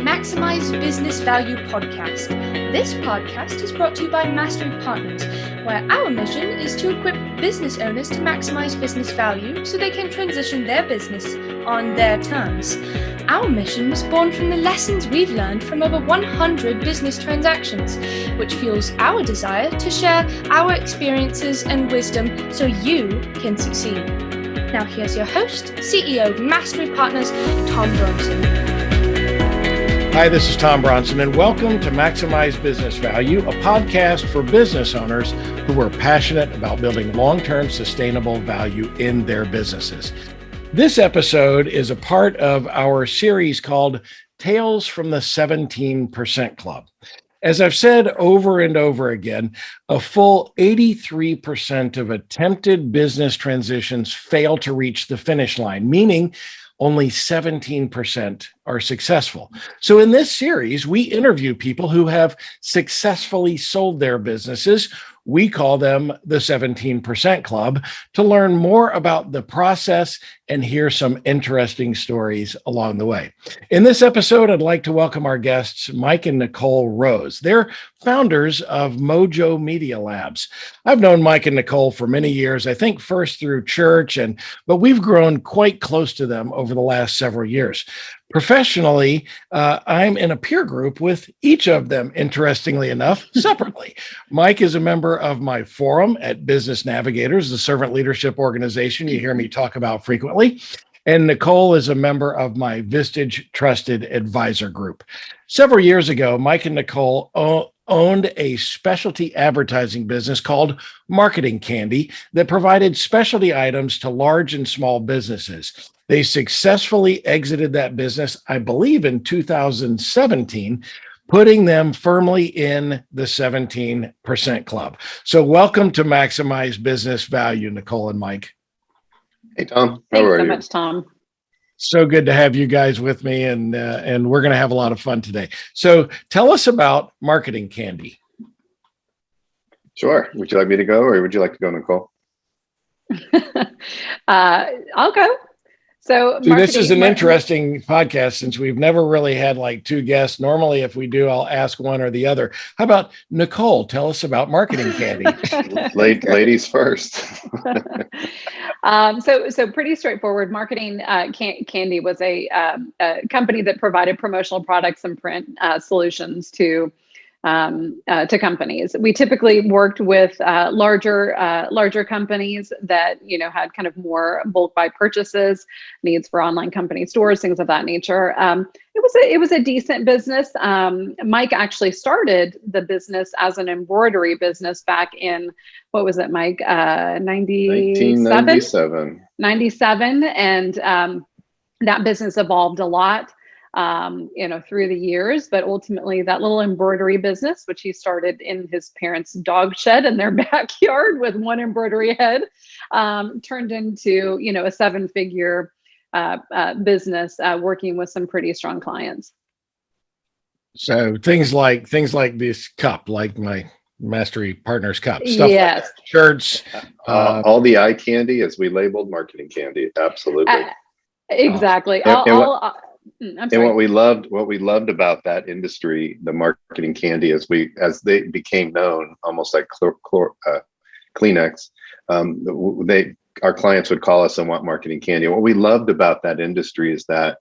Maximize Business Value podcast. This podcast is brought to you by Mastery Partners, where our mission is to equip business owners to maximize business value so they can transition their business on their terms. Our mission was born from the lessons we've learned from over 100 business transactions, which fuels our desire to share our experiences and wisdom so you can succeed. Now here's your host, CEO of Mastery Partners, Tom Bronson. Hi, this is Tom Bronson, and welcome to Maximize Business Value, a podcast for business owners who are passionate about building long-term sustainable value in their businesses. This episode is a part of our series called Tales from the 17% Club. As I've said over and over again, a full 83% of attempted business transitions fail to reach the finish line, meaning only 17% are successful. So in this series, we interview people who have successfully sold their businesses. We call them the 17% Club, to learn more about the process and hear some interesting stories along the way. In this episode, I'd like to welcome our guests, Mike and Nikole Rose. They're founders of Mojo Media Labs. I've known Mike and Nikole for many years, I think first through church, but we've grown quite close to them over the last several years. Professionally, I'm in a peer group with each of them, interestingly enough, separately. Mike is a member of my forum at Business Navigators, the servant leadership organization you hear me talk about frequently. And Nikole is a member of my Vistage Trusted Advisor group. Several years ago, Mike and Nikole owned a specialty advertising business called Marketing Candy that provided specialty items to large and small businesses. They successfully exited that business, I believe, in 2017, putting them firmly in the 17% Club. So welcome to Maximize Business Value, Nikole and Mike. Hey, Tom. Thanks so much, Tom. So good to have you guys with me, and we're going to have a lot of fun today. So tell us about Marketing Candy. Sure. Would you like me to go, or would you like to go, Nikole? I'll go. So this is an interesting podcast since we've never really had like two guests. Normally, if we do, I'll ask one or the other. How about Nikole? Tell us about Marketing Candy. Ladies first. So pretty straightforward. Marketing Candy was a company that provided promotional products and print solutions to companies. We typically worked with larger companies that had kind of more bulk buy purchases, needs for online company stores, things of that nature. It was a decent business. Mike actually started the business as an embroidery business back in, what was it, Mike? 1997. 97, and that business evolved a lot. Through the years, but ultimately that little embroidery business, which he started in his parents' dog shed in their backyard with one embroidery head, turned into, a seven-figure business, working with some pretty strong clients. So things like this cup, like my Mastery Partners cup, stuff yes. Like that, shirts, all the eye candy, as we labeled Marketing Candy. Absolutely. Exactly. And what we loved about that industry, the Marketing Candy, as they became known, almost like Kleenex, our clients would call us and want Marketing Candy. And what we loved about that industry is that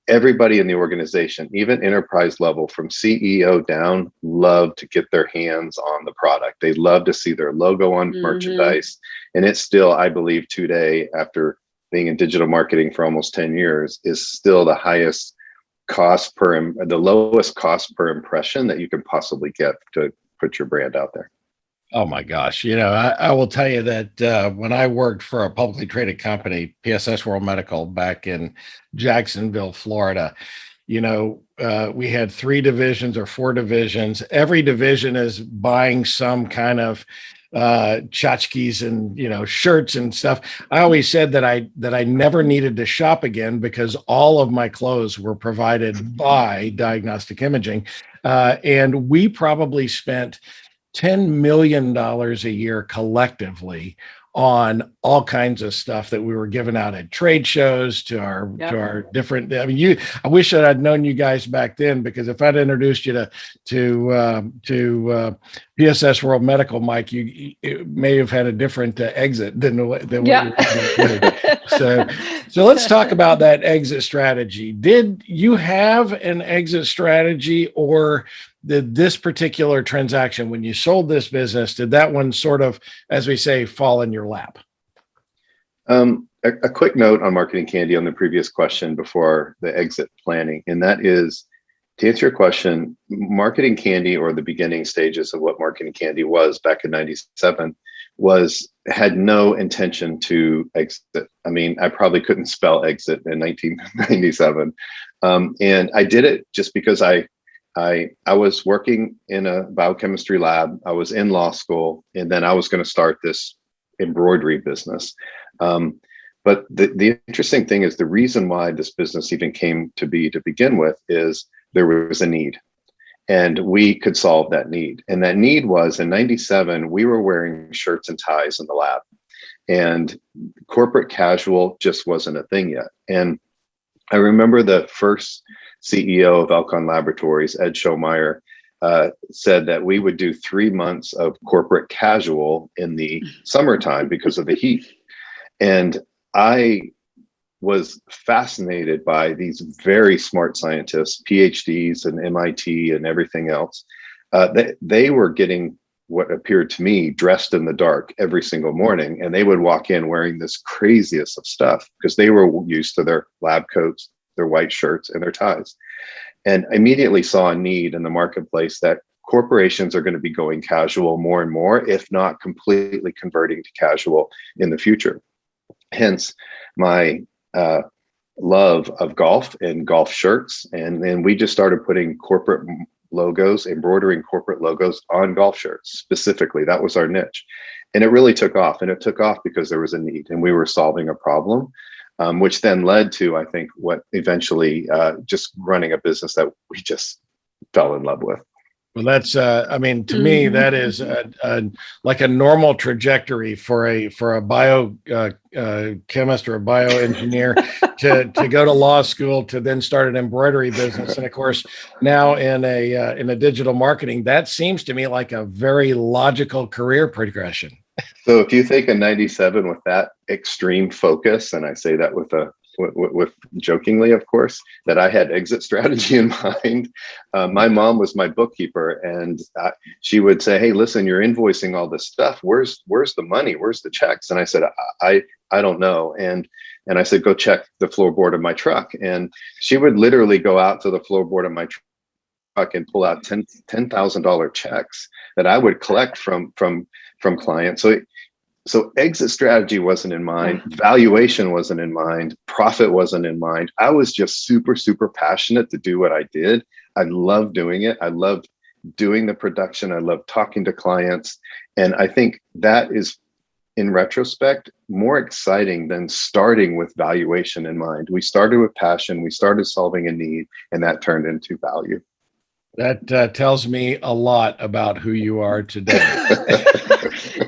everybody in the organization, even enterprise level, from CEO down, loved to get their hands on the product. They love to see their logo on merchandise, and it's still, I believe, today, after being in digital marketing for almost 10 years, is still the lowest cost per impression that you can possibly get to put your brand out there. Oh my gosh. I will tell you that when I worked for a publicly traded company, PSS World Medical, back in Jacksonville, Florida, we had 3 divisions or 4 divisions. Every division is buying some kind of tchotchkes and shirts and stuff. I always said that I never needed to shop again because all of my clothes were provided by Diagnostic Imaging, and we probably spent $10 million a year collectively on all kinds of stuff that we were giving out at trade shows to our different. I mean, I wish that I'd known you guys back then, because if I'd introduced you to PSS World Medical, Mike, you may have had a different exit than what you did. So let's talk about that exit strategy. Did you have an exit strategy, or did this particular transaction, when you sold this business, did that one sort of, as we say, fall in your lap? A quick note on Marketing Candy on the previous question before the exit planning, and that is, to answer your question, Marketing Candy, or the beginning stages of what Marketing Candy was back in '97, had no intention to exit. I mean, I probably couldn't spell exit in 1997, and I did it just because I was working in a biochemistry lab. I was in law school, and then I was going to start this embroidery business. But the interesting thing is, the reason why this business even came to be to begin with is there was a need, and we could solve that need. And that need was, in '97, we were wearing shirts and ties in the lab, and corporate casual just wasn't a thing yet. And I remember the first CEO of Alcon Laboratories, Ed Schomeyer, said that we would do 3 months of corporate casual in the summertime because of the heat. And I was fascinated by these very smart scientists, PhDs and MIT and everything else. They were getting what appeared to me dressed in the dark every single morning, and they would walk in wearing this craziest of stuff because they were used to their lab coats, their white shirts, and their ties. And immediately saw a need in the marketplace that corporations are going to be going casual more and more, if not completely converting to casual in the future. Hence my love of golf and golf shirts. And then we just started putting corporate logos, embroidering corporate logos on golf shirts specifically. That was our niche. And it really took off. And it took off because there was a need, and we were solving a problem. Which then led to, I think, what eventually just running a business that we just fell in love with. Well, that's, I mean, to me, that is like a normal trajectory for a bio chemist or a bioengineer to go to law school, to then start an embroidery business. And of course, now in a digital marketing, that seems to me like a very logical career progression. So if you think in '97 with that extreme focus, and I say that with jokingly, of course, that I had exit strategy in mind. My mom was my bookkeeper, and she would say, "Hey, listen, you're invoicing all this stuff. Where's the money? Where's the checks?" And I said, I don't know. And I said, "Go check the floorboard of my truck." And she would literally go out to the floorboard of my truck and pull out $10,000 checks that I would collect from clients. So exit strategy wasn't in mind, valuation wasn't in mind, profit wasn't in mind. I was just super, super passionate to do what I did. I loved doing it. I loved doing the production. I loved talking to clients. And I think that is, in retrospect, more exciting than starting with valuation in mind. We started with passion. We started solving a need, and that turned into value. That tells me a lot about who you are today.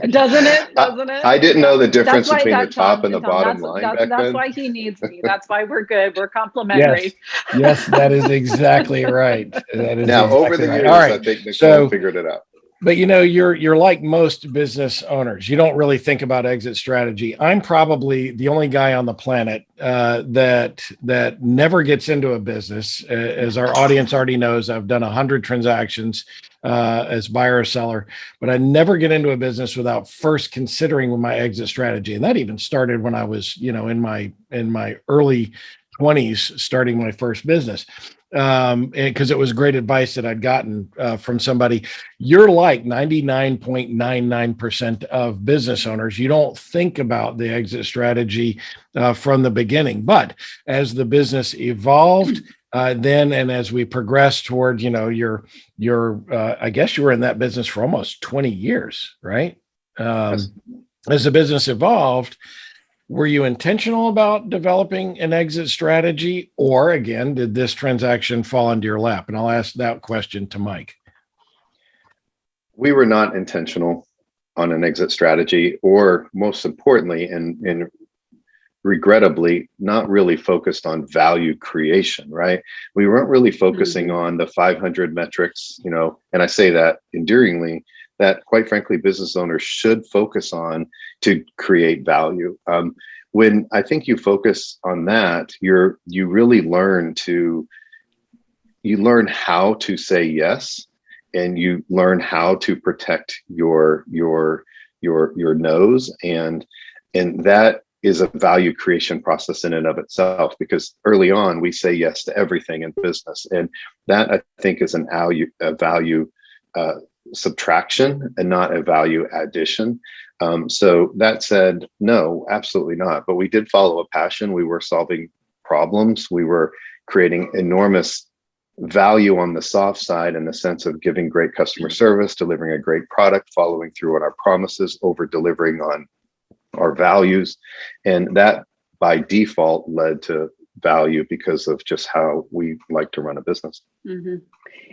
Doesn't it? I didn't know the difference between the top and the bottom line back then. That's why he needs me. That's why we're good. We're complementary. Yes, that is exactly right. That is now, exactly over the right. years, All right. I think Nikole figured it out. But you're like most business owners. You don't really think about exit strategy. I'm probably the only guy on the planet that never gets into a business. As our audience already knows, I've done 100 transactions as buyer or seller, but I never get into a business without first considering my exit strategy. And that even started when I was, in my early 20s, starting my first business. Because it was great advice that I'd gotten from somebody. You're like 99.99% of business owners. You don't think about the exit strategy from the beginning, but as the business evolved, then, and as we progressed toward, your I guess you were in that business for almost 20 years, right? Yes. As the business evolved, were you intentional about developing an exit strategy, or again, did this transaction fall into your lap? And I'll ask that question to Mike. We were not intentional. on an exit strategy, or most importantly, and regrettably, not really focused on value creation, right? We weren't really focusing on the 500 metrics, and I say that endearingly, that quite frankly, business owners should focus on to create value. When I think you focus on that, you really learn how to say yes, and you learn how to protect your nose, and that is a value creation process in and of itself, because early on we say yes to everything in business, and that I think is a value subtraction and not a value addition. So that said, no, absolutely not. But we did follow a passion. We were solving problems. We were creating enormous value on the soft side in the sense of giving great customer service, delivering a great product, following through on our promises, over delivering on our values. And that by default led to value because of just how we like to run a business. Mm-hmm.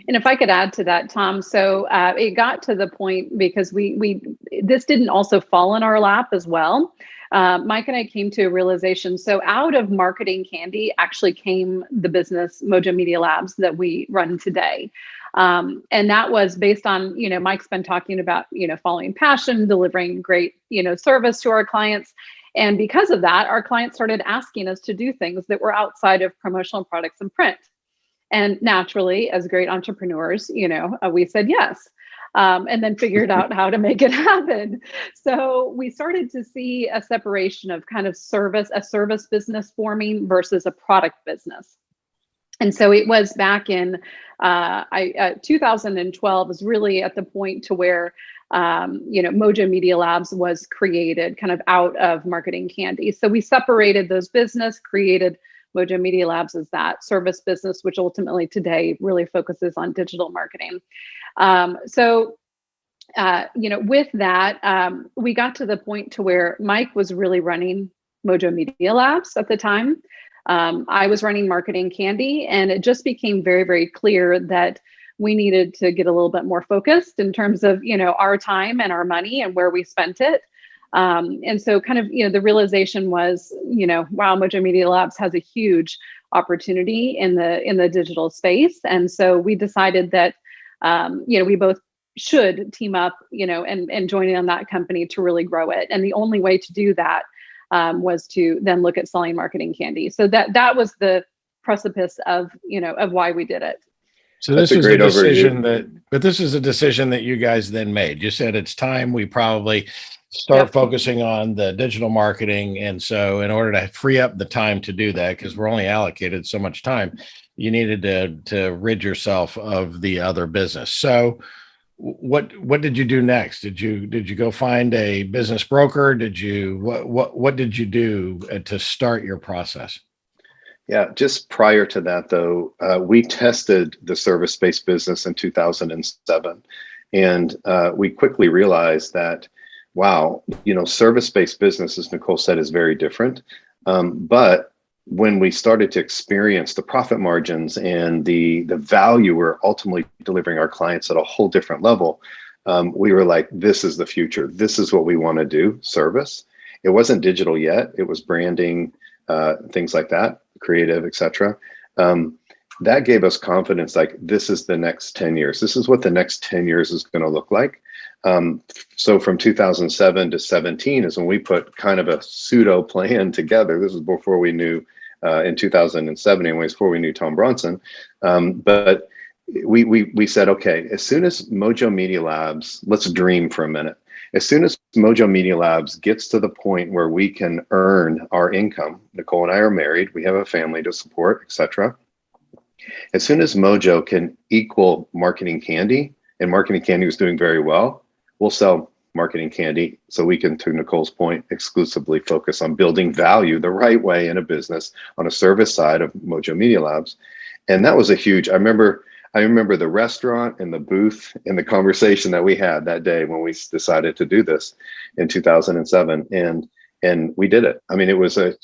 And if I could add to that, Tom, so it got to the point because this didn't also fall in our lap as well. Mike and I came to a realization. So out of marketing candy actually came the business Mojo Media Labs that we run today. And that was based on, Mike's been talking about, following passion, delivering great, service to our clients. And because of that, our clients started asking us to do things that were outside of promotional products and print. And naturally, as great entrepreneurs, we said yes, and then figured out how to make it happen. So we started to see a separation of kind of a service business forming versus a product business. And so it was back in 2012 was really at the point to where Mojo Media Labs was created kind of out of marketing candy. So we separated those business, created Mojo Media Labs as that service business, which ultimately today really focuses on digital marketing. With that, we got to the point to where Mike was really running Mojo Media Labs at the time. I was running marketing candy, and it just became very, very clear that we needed to get a little bit more focused in terms of, our time and our money and where we spent it. And so kind of, the realization was, wow, Mojo Media Labs has a huge opportunity in the digital space. And so we decided that, we both should team up, and join in on that company to really grow it. And the only way to do that was to then look at selling marketing candy. So that was the precipice of why we did it. So this was a decision this is a decision that you guys then made. You said it's time we probably start focusing on the digital marketing. And so in order to free up the time to do that, because we're only allocated so much time, you needed to rid yourself of the other business. So what did you do next? Did you go find a business broker? What did you do to start your process? Yeah, just prior to that, though, we tested the service-based business in 2007, and we quickly realized that, wow, service-based business, as Nikole said, is very different. But when we started to experience the profit margins and the value we're ultimately delivering our clients at a whole different level, we were like, this is the future. This is what we want to do, service. It wasn't digital yet. It was branding, things like that, creative, etc. That gave us confidence, like this is the next 10 years. This is what the next 10 years is going to look like. So from 2007 to 17 is when we put kind of a pseudo plan together. This is before we knew, in 2007 anyways, before we knew Tom Bronson. But we said, okay, as soon as Mojo Media Labs, let's dream for a minute. As soon as Mojo Media Labs gets to the point where we can earn our income, Nikole and I are married, we have a family to support, etc. As soon as Mojo can equal marketing candy, and marketing candy was doing very well, we'll sell marketing candy so we can, to Nikole's point, exclusively focus on building value the right way in a business on a service side of Mojo Media Labs. And that was a huge, I remember the restaurant and the booth and the conversation that we had that day when we decided to do this in 2007, and we did it. I mean, it was a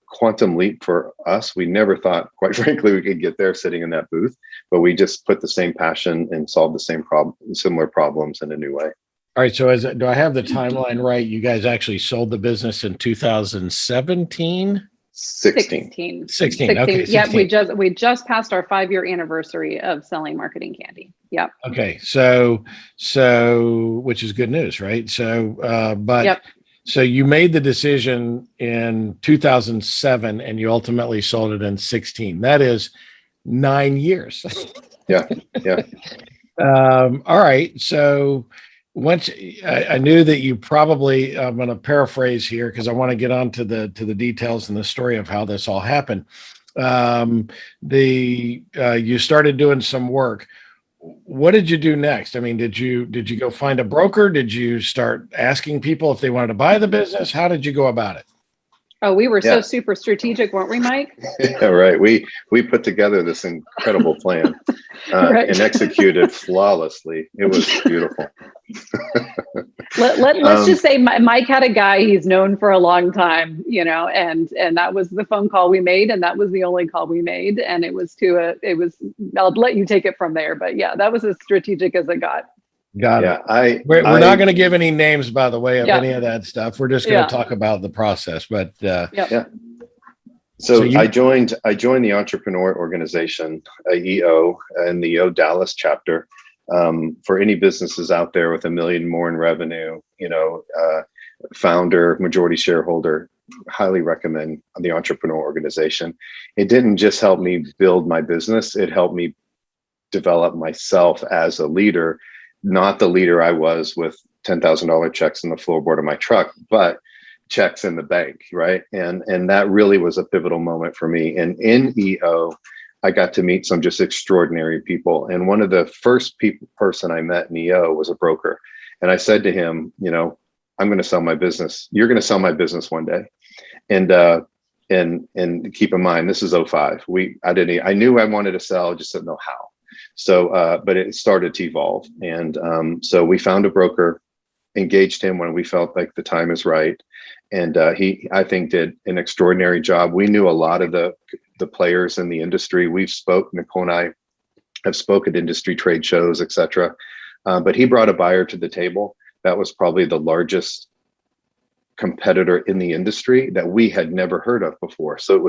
quantum leap for us. We never thought, quite frankly, we could get there sitting in that booth, but we just put the same passion and solved the same similar problems in a new way. All right. So do I have the timeline right? You guys actually sold the business in 2017? 16. 16. Okay. 16. Yeah, we just passed our 5-year anniversary of selling marketing candy. Yep. Okay. So which is good news, right? So you made the decision in 2007 and you ultimately sold it in 16. That is 9 years. Yeah. All right. So once I knew that you probably, I'm going to paraphrase here because I want to get on to the details and the story of how this all happened. You started doing some work. What did you do next? I mean, did you go find a broker? Did you start asking people if they wanted to buy the business? How did you go about it? Oh, we were so super strategic, weren't we, Mike? Yeah, right. We put together this incredible plan Right. and executed flawlessly. It was beautiful. Let's just say Mike had a guy he's known for a long time, and that was the phone call we made, and that was the only call we made, and it was I'll let you take it from there, but yeah, that was as strategic as it got. Got it. We're not going to give any names, by the way, of any of that stuff. We're just going to talk about the process. But So I joined the Entrepreneur Organization, EO, in the EO Dallas chapter. For any businesses out there with $1 million more in revenue, founder, majority shareholder, highly recommend the Entrepreneur Organization. It didn't just help me build my business; it helped me develop myself as a leader. Not the leader I was with $10,000 checks in the floorboard of my truck, but checks in the bank, right? And that really was a pivotal moment for me. And in EO, I got to meet some just extraordinary people. And one of the first person I met in EO was a broker. And I said to him, I'm going to sell my business. You're going to sell my business one day. And keep in mind, this is 2005. I knew I wanted to sell, just didn't know how. So, but it started to evolve. And so we found a broker, engaged him when we felt like the time is right. And he, I think, did an extraordinary job. We knew a lot of the players in the industry. Nikole and I have spoke at industry trade shows, et cetera. But he brought a buyer to the table. That was probably the largest competitor in the industry that we had never heard of before. So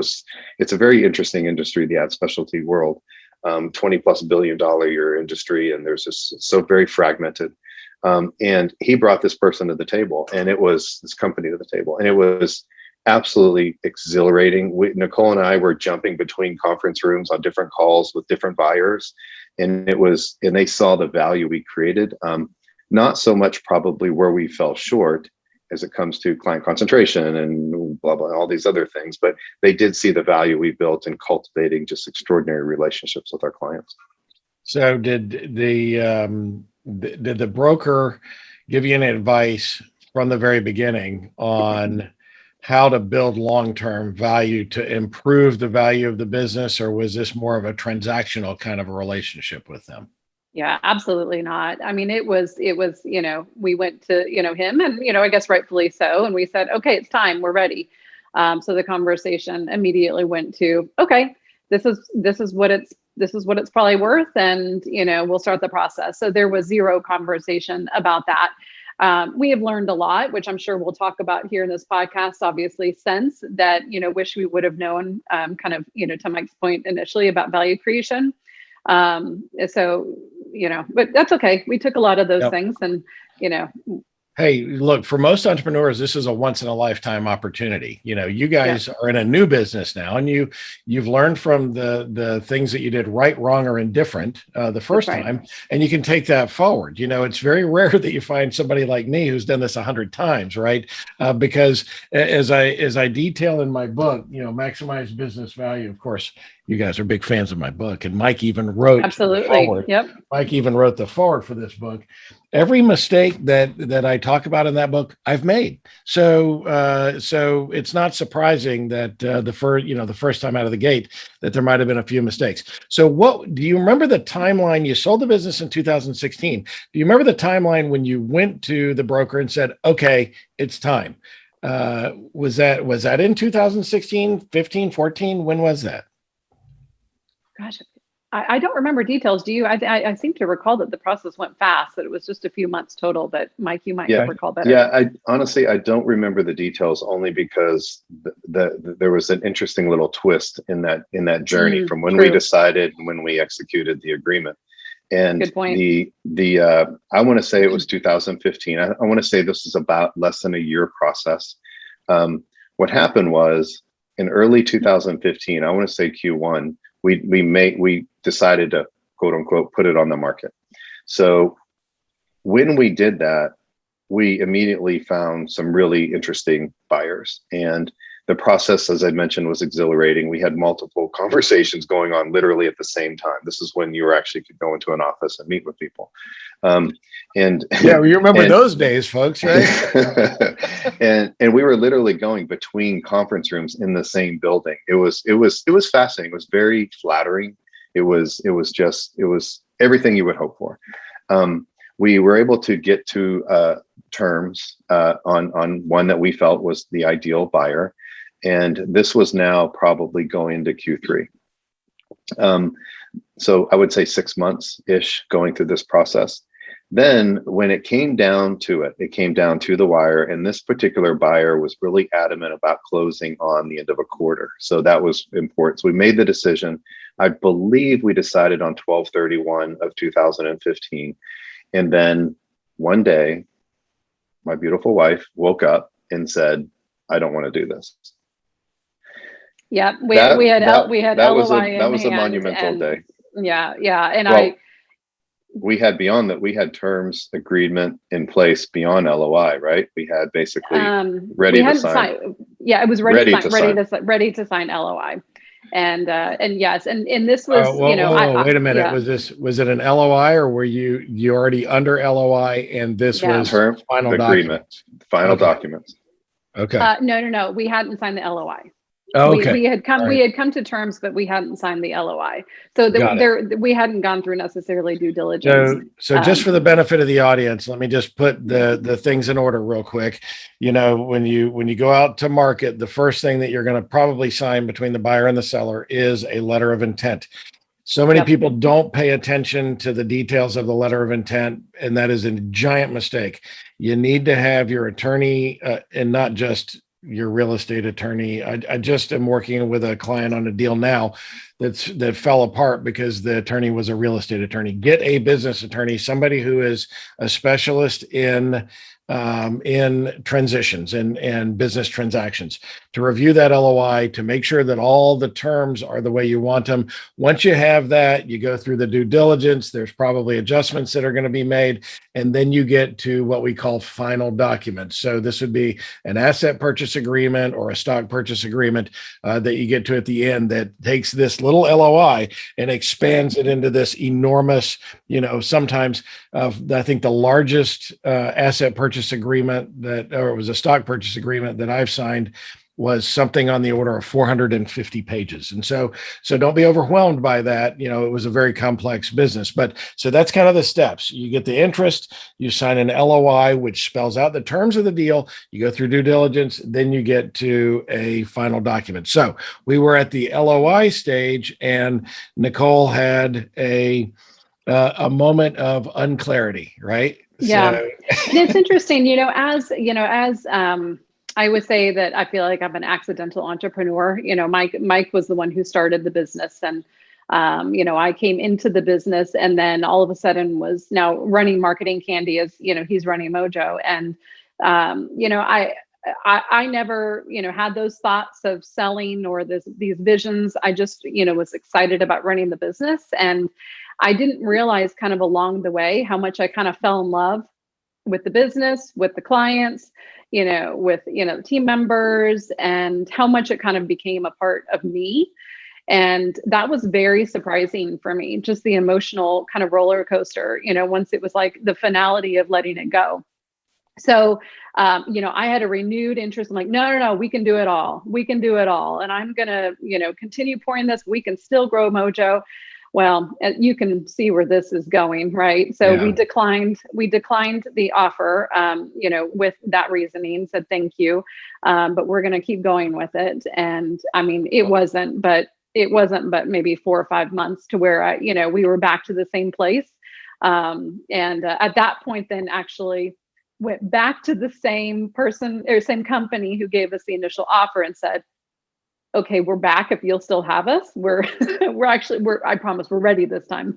it's a very interesting industry, the ad specialty world. $20+ billion year industry, and there's so very fragmented. And he brought this person to the table, and it was this company to the table, and it was absolutely exhilarating. Nikole and I were jumping between conference rooms on different calls with different buyers, and they saw the value we created. Not so much probably where we fell short as it comes to client concentration and blah, blah, all these other things, but they did see the value we built in cultivating just extraordinary relationships with our clients. So did the broker give you any advice from the very beginning on how to build long-term value to improve the value of the business, or was this more of a transactional kind of a relationship with them? Yeah, absolutely not. I mean, it was, we went to, him, and, I guess rightfully so. And we said, okay, it's time, we're ready. So the conversation immediately went to, okay, this is what it's probably worth. And, we'll start the process. So there was zero conversation about that. We have learned a lot, which I'm sure we'll talk about here in this podcast, obviously, since that, wish we would have known to Mike's point initially about value creation. So, but that's okay. We took a lot of those things and, Hey, look, for most entrepreneurs, this is a once in a lifetime opportunity. You guys are in a new business now, and you've learned from the things that you did right, wrong, or indifferent the first time, and you can take that forward. It's very rare that you find somebody like me who's done this 100 times, right? Because as I detail in my book, Maximize Business Value. Of course, you guys are big fans of my book, and Mike even wrote absolutely. The forward. Yep. Mike even wrote the forward for this book. Every mistake that I talk about in that book, I've made. So it's not surprising that the first time out of the gate that there might have been a few mistakes. So what do you remember the timeline? You sold the business in 2016. Do you remember the timeline when you went to the broker and said, "Okay, it's time"? Was that in 2016, 15, 14? When was that? Gosh, I don't remember details. Do you? I seem to recall that the process went fast, that it was just a few months total, but Mike, you might recall better. Yeah, I honestly, I don't remember the details, only because there was an interesting little twist in that journey from when we decided and when we executed the agreement. And good point. I want to say it was 2015. I want to say this is about less than a year process. What happened was in early 2015, I want to say Q1, we decided to quote unquote put it on the market. So when we did that, we immediately found some really interesting buyers, and the process, as I mentioned, was exhilarating. We had multiple conversations going on literally at the same time. This is when you actually could go into an office and meet with people. And yeah, you remember those days, folks, right? and we were literally going between conference rooms in the same building. It was fascinating. It was very flattering. It was everything you would hope for. We were able to get to terms on one that we felt was the ideal buyer. And this was now probably going to Q3. So I would say 6 months-ish going through this process. Then when it came down to it, it came down to the wire, and this particular buyer was really adamant about closing on the end of a quarter. So that was important. So we made the decision. I believe we decided on 12/31 of 2015. And then one day, my beautiful wife woke up and said, "I don't want to do this." Yeah, we had LOI in hand. That was a monumental day. Yeah, and we had beyond that, we had terms agreement in place beyond LOI, right? We had basically ready to sign. Yeah, it was ready to sign LOI. And yes, and this was, wait a minute. Yeah. Was it an LOI, or were you already under LOI and this was final agreement, documents? Final documents? Okay. No, we hadn't signed the LOI. Oh, okay. We had come to terms, but we hadn't signed the LOI. So we hadn't gone through necessarily due diligence. So just for the benefit of the audience, let me just put the things in order real quick. When you go out to market, the first thing that you're going to probably sign between the buyer and the seller is a letter of intent. So many people don't pay attention to the details of the letter of intent, and that is a giant mistake. You need to have your attorney and not just your real estate attorney. I just am working with a client on a deal now that fell apart because the attorney was a real estate attorney. Get a business attorney, somebody who is a specialist in transitions and business transactions, to review that LOI, to make sure that all the terms are the way you want them. Once you have that, you go through the due diligence. There's probably adjustments that are going to be made, and then you get to what we call final documents. So this would be an asset purchase agreement or a stock purchase agreement that you get to at the end that takes this little LOI and expands it into this enormous, sometimes I think the largest asset purchase agreement or it was a stock purchase agreement that I've signed was something on the order of 450 pages. And so don't be overwhelmed by that. It was a very complex business, but so that's kind of the steps. You get the interest, you sign an LOI, which spells out the terms of the deal. You go through due diligence, then you get to a final document. So we were at the LOI stage, and Nikole had a moment of unclarity, right? Yeah. And it's interesting, as I would say that I feel like I'm an accidental entrepreneur. Mike was the one who started the business, and I came into the business, and then all of a sudden was now running Marketing Candy as, he's running Mojo. And, I never, had those thoughts of selling or these visions. I just, was excited about running the business. And I didn't realize kind of along the way how much I kind of fell in love with the business, with the clients, with, team members, and how much it kind of became a part of me. And that was very surprising for me, just the emotional kind of roller coaster, once it was like the finality of letting it go. So, I had a renewed interest. I'm like, no, we can do it all. We can do it all. And I'm going to, continue pouring this. We can still grow Mojo. Well, you can see where this is going, right? So we declined the offer, with that reasoning, said, thank you. But we're going to keep going with it. And I mean, it wasn't, but it wasn't but maybe 4 or 5 months to where we were back to the same place. And at that point, then actually went back to the same person or same company who gave us the initial offer and said, okay, we're back. If you'll still have us, I promise we're ready this time.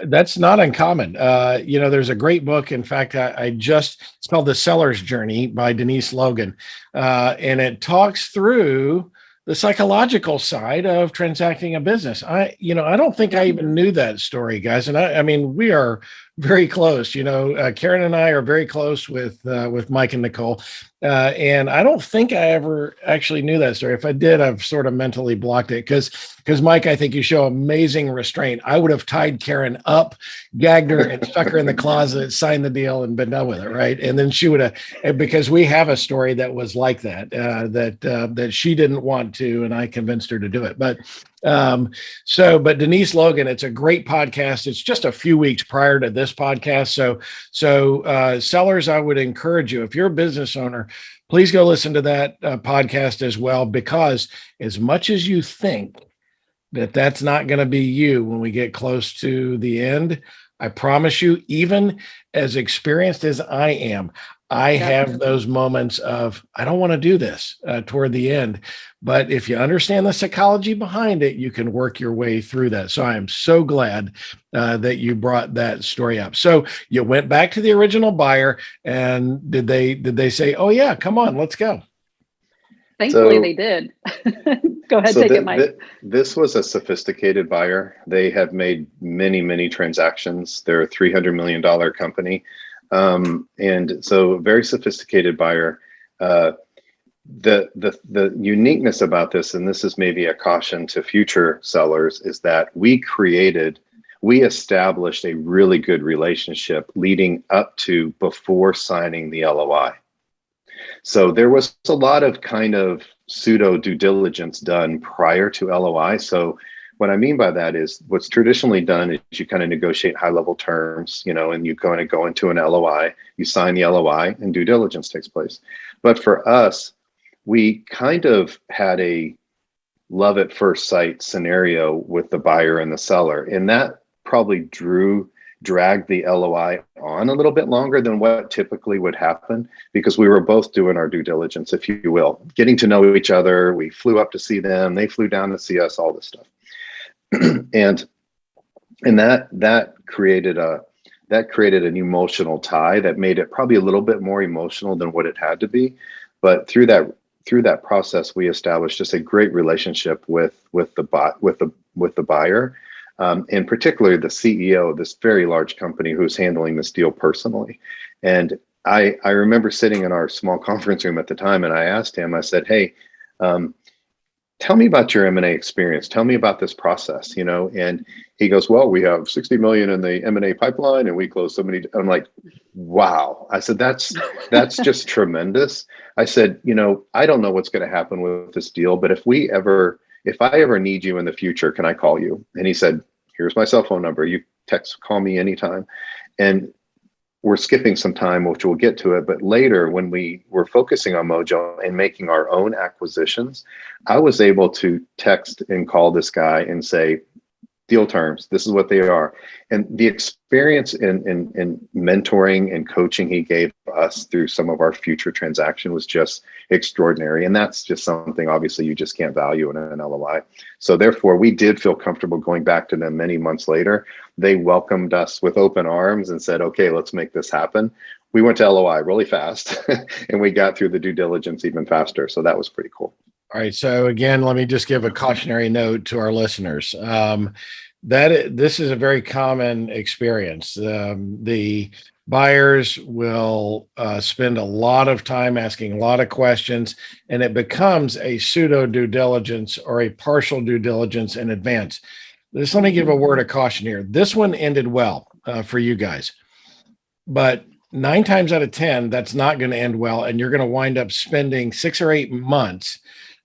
That's not uncommon. There's a great book. In fact, it's called The Seller's Journey by Denise Logan. And it talks through the psychological side of transacting a business. I don't think I even knew that story, guys. And I mean, we are very close. Karen and I are very close with Mike and Nikole. And I don't think I ever actually knew that story. If I did, I've sort of mentally blocked it because Mike, I think you show amazing restraint. I would have tied Karen up, gagged her, and stuck her in the closet, signed the deal, and been done with it, right? And then she would have, because we have a story that was like that, that she didn't want to, and I convinced her to do it. But Denise Logan, it's a great podcast. It's just a few weeks prior to this podcast. So sellers, I would encourage you, if you're a business owner, please go listen to that podcast as well, because as much as you think that that's not going to be you when we get close to the end, I promise you, even as experienced as I am, I have those moments of, I don't want to do this toward the end. But if you understand the psychology behind it, you can work your way through that. So I am so glad that you brought that story up. So you went back to the original buyer, and did they say, oh yeah, come on, let's go? Thankfully, they did. Go ahead, take it, Mike. This was a sophisticated buyer. They have made many, many transactions. They're a $300 million company. And so a very sophisticated buyer. The uniqueness about this, and this is maybe a caution to future sellers, is that we established a really good relationship leading up to before signing the LOI. So there was a lot of kind of pseudo due diligence done prior to LOI. So what I mean by that is what's traditionally done is you kind of negotiate high level terms, and you kind of go into an LOI, you sign the LOI, and due diligence takes place. But for us, we kind of had a love at first sight scenario with the buyer and the seller, and that probably dragged the LOI on a little bit longer than what typically would happen, because we were both doing our due diligence, if you will, getting to know each other. We flew up to see them, they flew down to see us, all this stuff. and that created an emotional tie that made it probably a little bit more emotional than what it had to be. But through that process, we established just a great relationship with the buyer, and particularly the CEO of this very large company who's handling this deal personally. And I remember sitting in our small conference room at the time, and I asked him, I said, hey, tell me about your M&A experience. Tell me about this process, and he goes, well, we have 60 million in the M&A pipeline and we closed so many. I'm like, wow. I said, that's just tremendous. I said, I don't know what's going to happen with this deal, but if I ever need you in the future, can I call you? And he said, here's my cell phone number. You call me anytime. And we're skipping some time, which we'll get to it. But later, when we were focusing on Mojo and making our own acquisitions, I was able to text and call this guy and say, deal terms, this is what they are. And the experience in mentoring and coaching he gave us through some of our future transaction was just extraordinary. And that's just something, obviously, you just can't value in an LOI. So therefore, we did feel comfortable going back to them many months later. They welcomed us with open arms and said, okay, let's make this happen. We went to LOI really fast and we got through the due diligence even faster. So that was pretty cool. All right. So again, let me just give a cautionary note to our listeners. This is a very common experience. The buyers will spend a lot of time asking a lot of questions, and it becomes a pseudo due diligence or a partial due diligence in advance. Let me give a word of caution here. This one ended well for you guys, but 9 times out of 10, that's not going to end well, and you're going to wind up spending 6 or 8 months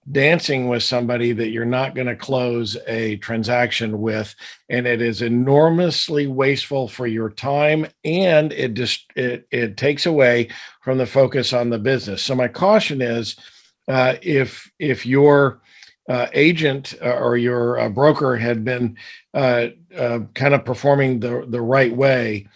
dancing with somebody that you're not going to close a transaction with, and it is enormously wasteful for your time, and it takes away from the focus on the business. So my caution is, if you're agent or your broker had been kind of performing the right way,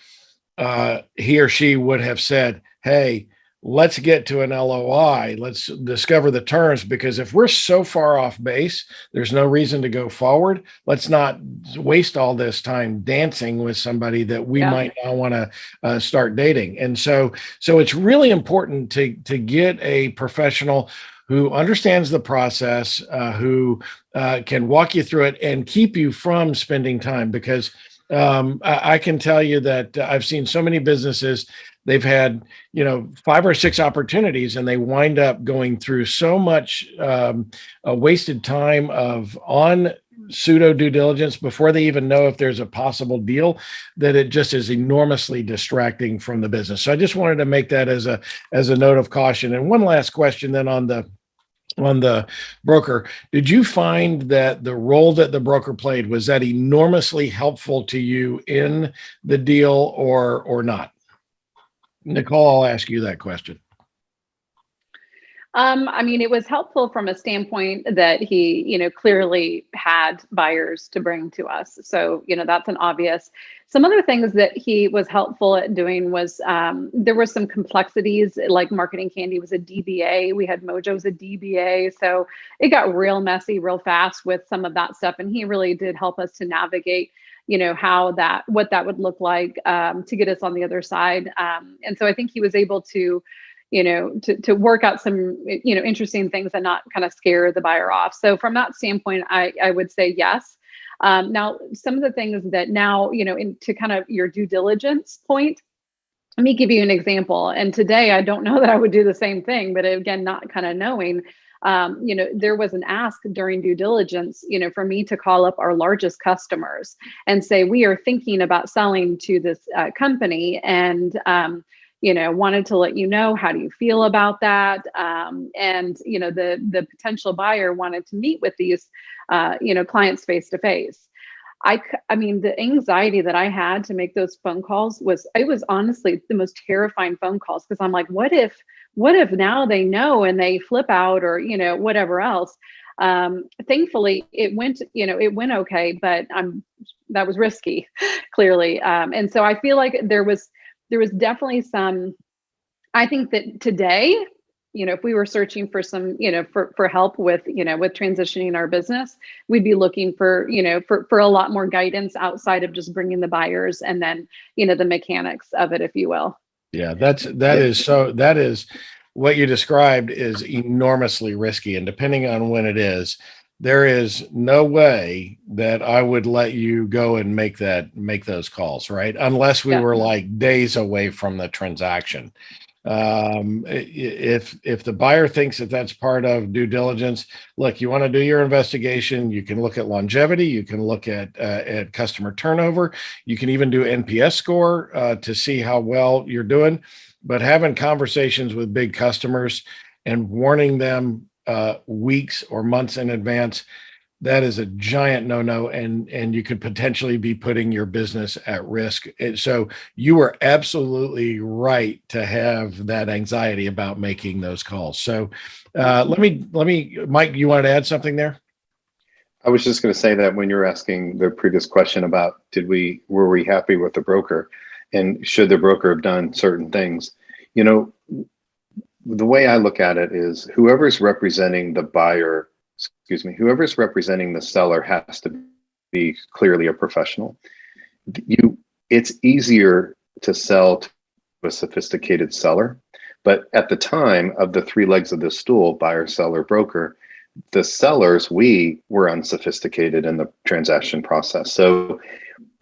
he or she would have said, hey, let's get to an LOI. Let's discover the terms, because if we're so far off base, there's no reason to go forward. Let's not waste all this time dancing with somebody that we might not want to start dating. And so it's really important to get a professional who understands the process, who can walk you through it and keep you from spending time. Because I can tell you that I've seen so many businesses, they've had, 5 or 6 opportunities, and they wind up going through so much wasted time on pseudo due diligence before they even know if there's a possible deal, that it just is enormously distracting from the business. So I just wanted to make that as a note of caution. And one last question then on the broker. Did you find that the role that the broker played, was that enormously helpful to you in the deal or not? Nikole, I'll ask you that question. It was helpful from a standpoint that he, clearly had buyers to bring to us. So, that's an obvious. Some other things that he was helpful at doing was there were some complexities, like Marketing Candy was a DBA. We had Mojo as a DBA. So it got real messy real fast with some of that stuff. And he really did help us to navigate what that would look like to get us on the other side. And so I think he was able to, to work out some, interesting things and not kind of scare the buyer off. So from that standpoint, I would say yes. Now, some of the things that now, into kind of your due diligence point, let me give you an example. And today, I don't know that I would do the same thing, but again, not kind of knowing, there was an ask during due diligence, for me to call up our largest customers and say, we are thinking about selling to this company, and, wanted to let you know, how do you feel about that? And, the potential buyer wanted to meet with these, clients face to face. The anxiety that I had to make those phone calls was honestly the most terrifying phone calls, because I'm like, what if now they know and they flip out, or, whatever else. Thankfully it went okay, but that was risky, clearly. And so I feel like there was definitely some, I think that today, if we were searching for some, for help with, with transitioning our business, we'd be looking for, for a lot more guidance outside of just bringing the buyers and then, the mechanics of it, if you will. Yeah, that is what you described is enormously risky. And depending on when it is, there is no way that I would let you go and make those calls, right? Unless we were like days away from the transaction. If the buyer thinks that that's part of due diligence, look, you want to do your investigation, you can look at longevity, you can look at customer turnover, you can even do NPS score to see how well you're doing. But having conversations with big customers and warning them weeks or months in advance, that is a giant no-no, and you could potentially be putting your business at risk. And so you were absolutely right to have that anxiety about making those calls. So let me, Mike, you wanted to add something there? I was just going to say that when you're asking the previous question about were we happy with the broker, and should the broker have done certain things, the way I look at it is whoever's representing the seller has to be clearly a professional. It's easier to sell to a sophisticated seller, but at the time of the 3 legs of the stool, buyer, seller, broker, the sellers, we were unsophisticated in the transaction process. So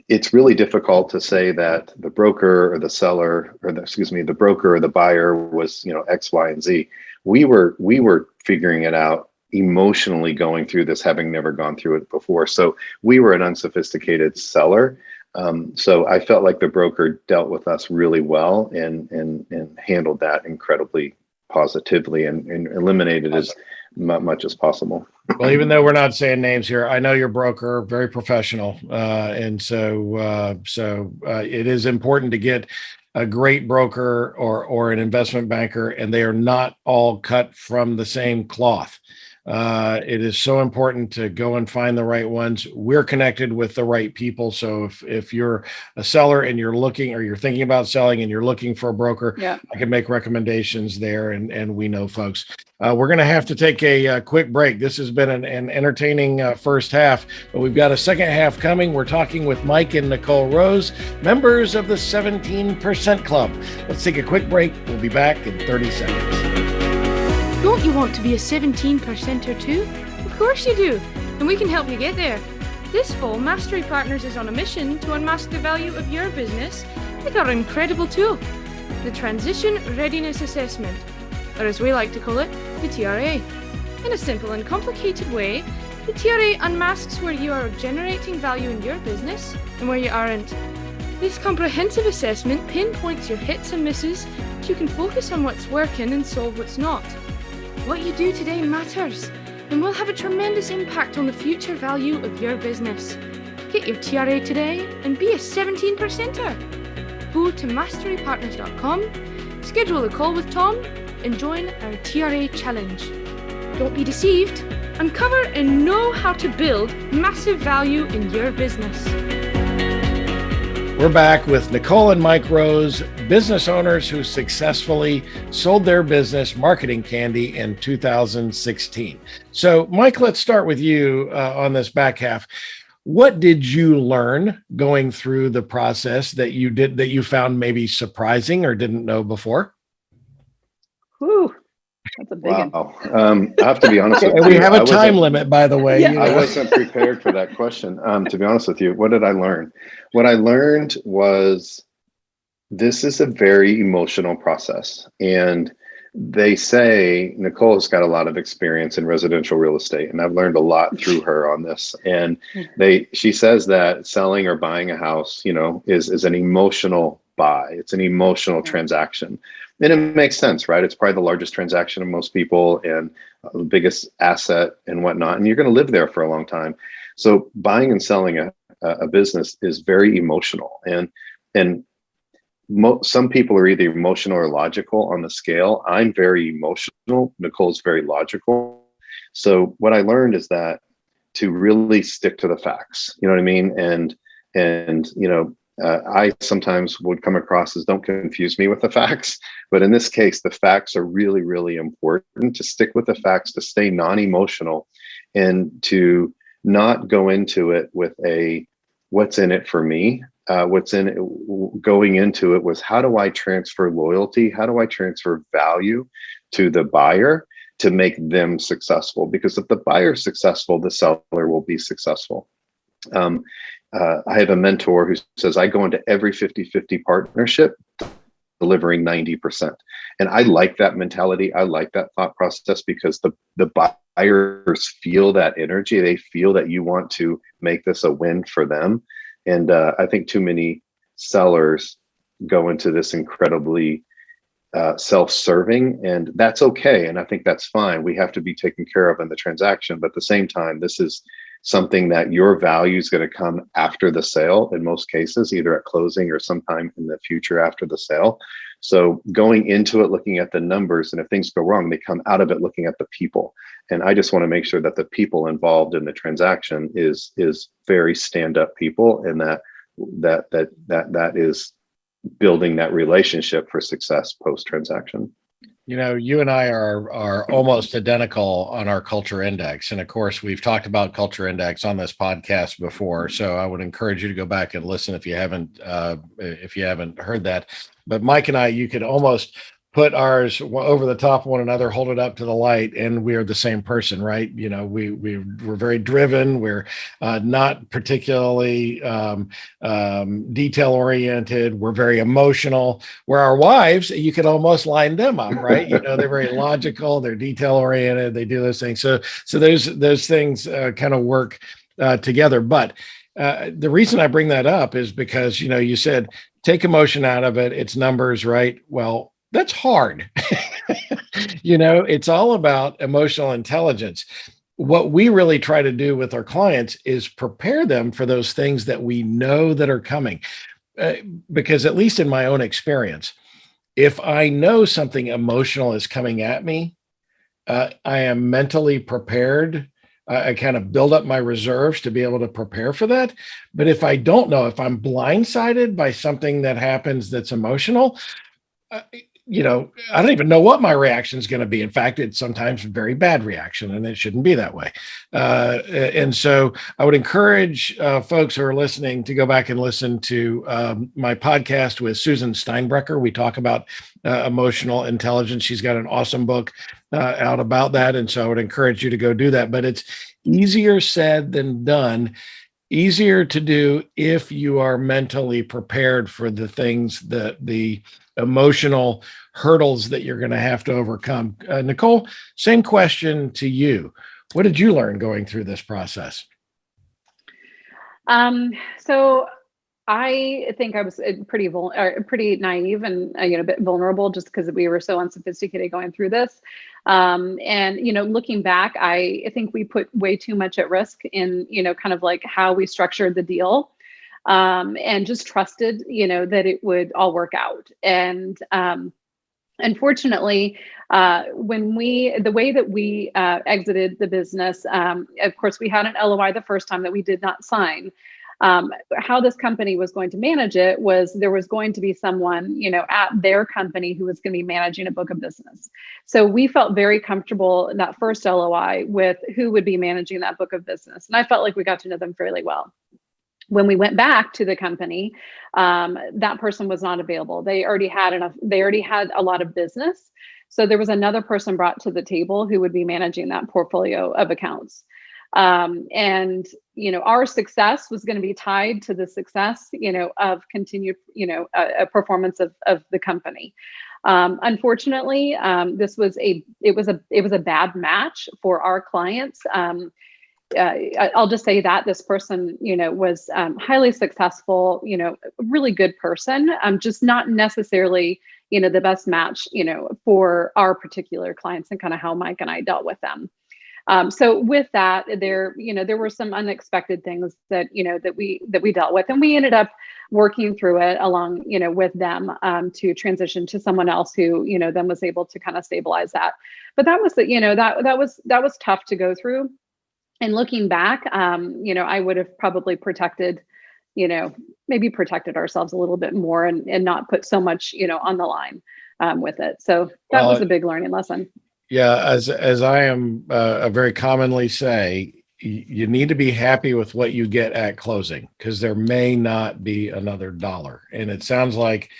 it's really difficult to say that the broker or the seller, or the broker or the buyer was, X, Y, and Z. We were figuring it out emotionally, going through this, having never gone through it before. So we were an unsophisticated seller. So I felt like the broker dealt with us really well and handled that incredibly positively and eliminated as much as possible. Well, even though we're not saying names here, I know your broker, very professional. And so it is important to get a great broker or an investment banker, and they are not all cut from the same cloth. It is so important to go and find the right ones. We're connected with the right people. So if you're a seller and you're looking, or you're thinking about selling and you're looking for a broker, I can make recommendations there, and we know folks. We're going to have to take a quick break. This has been an entertaining first half, but we've got a second half coming. We're talking with Mike and Nikole Rose, members of the 17% Club. Let's take a quick break. We'll be back in 30 seconds. Don't you want to be a 17%er too? Of course you do, and we can help you get there. This fall, Mastery Partners is on a mission to unmask the value of your business with our incredible tool, the Transition Readiness Assessment, or as we like to call it, the TRA. In a simple and complicated way, the TRA unmasks where you are generating value in your business and where you aren't. This comprehensive assessment pinpoints your hits and misses so you can focus on what's working and solve what's not. What you do today matters and will have a tremendous impact on the future value of your business. Get your TRA today and be a 17%er. Go to masterypartners.com, schedule a call with Tom, and join our TRA challenge. Don't be deceived. Uncover and know how to build massive value in your business. We're back with Nikole and Mike Rose, business owners who successfully sold their business, Marketing Candy, in 2016. So, Mike, let's start with you on this back half. What did you learn going through the process that you found maybe surprising or didn't know before? Whew, that's a big one. Wow. I have to be honest with you. We have a time limit, by the way. Yeah. You know. I wasn't prepared for that question. To be honest with you, what did I learn? What I learned was this is a very emotional process. And they say Nikole has got a lot of experience in residential real estate, and I've learned a lot through her on this. And she says that selling or buying a house, is an emotional buy. It's an emotional transaction. And it makes sense, right? It's probably the largest transaction of most people and the biggest asset and whatnot. And you're going to live there for a long time. So buying and selling a business is very emotional. And some people are either emotional or logical on the scale. I'm very emotional. Nicole's very logical. So what I learned is that to really stick to the facts, you know what I mean? And I sometimes would come across as don't confuse me with the facts, but in this case, the facts are really, really important. To stick with the facts, to stay non-emotional, and to not go into it with what's in it for me. Going into it was, how do I transfer loyalty? How do I transfer value to the buyer to make them successful? Because if the buyer's successful, the seller will be successful. I have a mentor who says, I go into every 50-50 partnership delivering 90%. And I like that mentality. I like that thought process because the buyers feel that energy. They feel that you want to make this a win for them. And I think too many sellers go into this incredibly self-serving, and that's okay. And I think that's fine. We have to be taken care of in the transaction. But at the same time, this is something that your value is going to come after the sale in most cases, either at closing or sometime in the future after the sale. So going into it, looking at the numbers, and if things go wrong, they come out of it looking at the people. And I just want to make sure that the people involved in the transaction is very stand-up people, and that is building that relationship for success post-transaction. You and I are almost identical on our culture index. And of course, we've talked about culture index on this podcast before. So I would encourage you to go back and listen if you haven't heard that. But Mike and I, you could almost put ours over the top of one another, hold it up to the light, and we are the same person, right? We're very driven. We're not particularly detail oriented. We're very emotional. Where our wives, you could almost line them up, right? They're very logical. They're detail oriented. They do those things. So those things kind of work together. But the reason I bring that up is because you said take emotion out of it. It's numbers, right? Well, that's hard. It's all about emotional intelligence. What we really try to do with our clients is prepare them for those things that we know that are coming. Because at least in my own experience, if I know something emotional is coming at me, I am mentally prepared. I kind of build up my reserves to be able to prepare for that. But if I don't know, if I'm blindsided by something that happens that's emotional, uh, I don't even know what my reaction is going to be. In fact, it's sometimes a very bad reaction, and it shouldn't be that way. And so I would encourage folks who are listening to go back and listen to my podcast with Susan Steinbrecher. We talk about emotional intelligence. She's got an awesome book out about that. And so I would encourage you to go do that. But it's easier said than done. Easier to do if you are mentally prepared for the things that the emotional hurdles that you're going to have to overcome. Nikole, same question to you. What did you learn going through this process? So I think I was pretty naive and a bit vulnerable just because we were so unsophisticated going through this. And looking back, I think we put way too much at risk in kind of like how we structured the deal, and just trusted that it would all work out. And unfortunately, the way that we exited the business, of course, we had an LOI the first time that we did not sign. How this company was going to manage it was there was going to be someone, at their company who was going to be managing a book of business. So we felt very comfortable in that first LOI with who would be managing that book of business. And I felt like we got to know them fairly well. When we went back to the company, that person was not available. They already had a lot of business. So there was another person brought to the table who would be managing that portfolio of accounts. And our success was going to be tied to the success, of continued, performance of the company. Unfortunately, it was a bad match for our clients. I'll just say that this person, was highly successful, really good person, just not necessarily, the best match, for our particular clients and kind of how Mike and I dealt with them. So with that, there were some unexpected things that we dealt with, and we ended up working through it along, with them, to transition to someone else who, then was able to kind of stabilize that. But that was that was tough to go through. And looking back, I would have probably maybe protected ourselves a little bit more and not put so much, on the line with it. So that was a big learning lesson. Yeah, as I am very commonly say, you need to be happy with what you get at closing, because there may not be another dollar. And it sounds like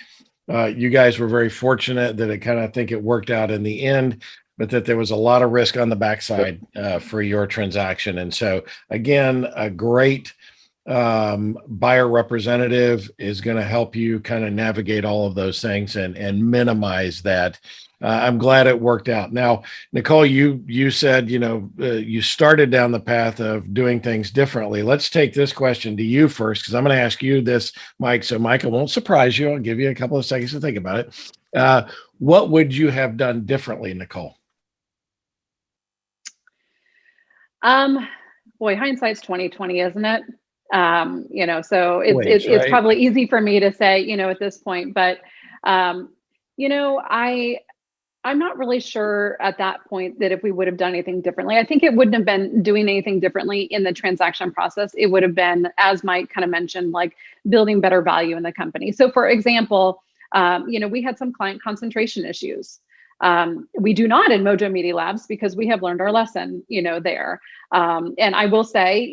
you guys were very fortunate that I think it worked out in the end, but that there was a lot of risk on the backside for your transaction. And so again, a great buyer representative is going to help you kind of navigate all of those things and minimize that. I'm glad it worked out. Now, Nikole, you said, you started down the path of doing things differently. Let's take this question to you first, because I'm going to ask you this, Mike. So Mike, I won't surprise you. I'll give you a couple of seconds to think about it. What would you have done differently, Nikole? Boy, hindsight's 20/20, isn't it? So it's probably easy for me to say, at this point, but, I'm not really sure at that point that if we would have done anything differently. I think it wouldn't have been doing anything differently in the transaction process. It would have been, as Mike kind of mentioned, like building better value in the company. So for example, we had some client concentration issues. We do not in Mojo Media Labs because we have learned our lesson, there. And I will say,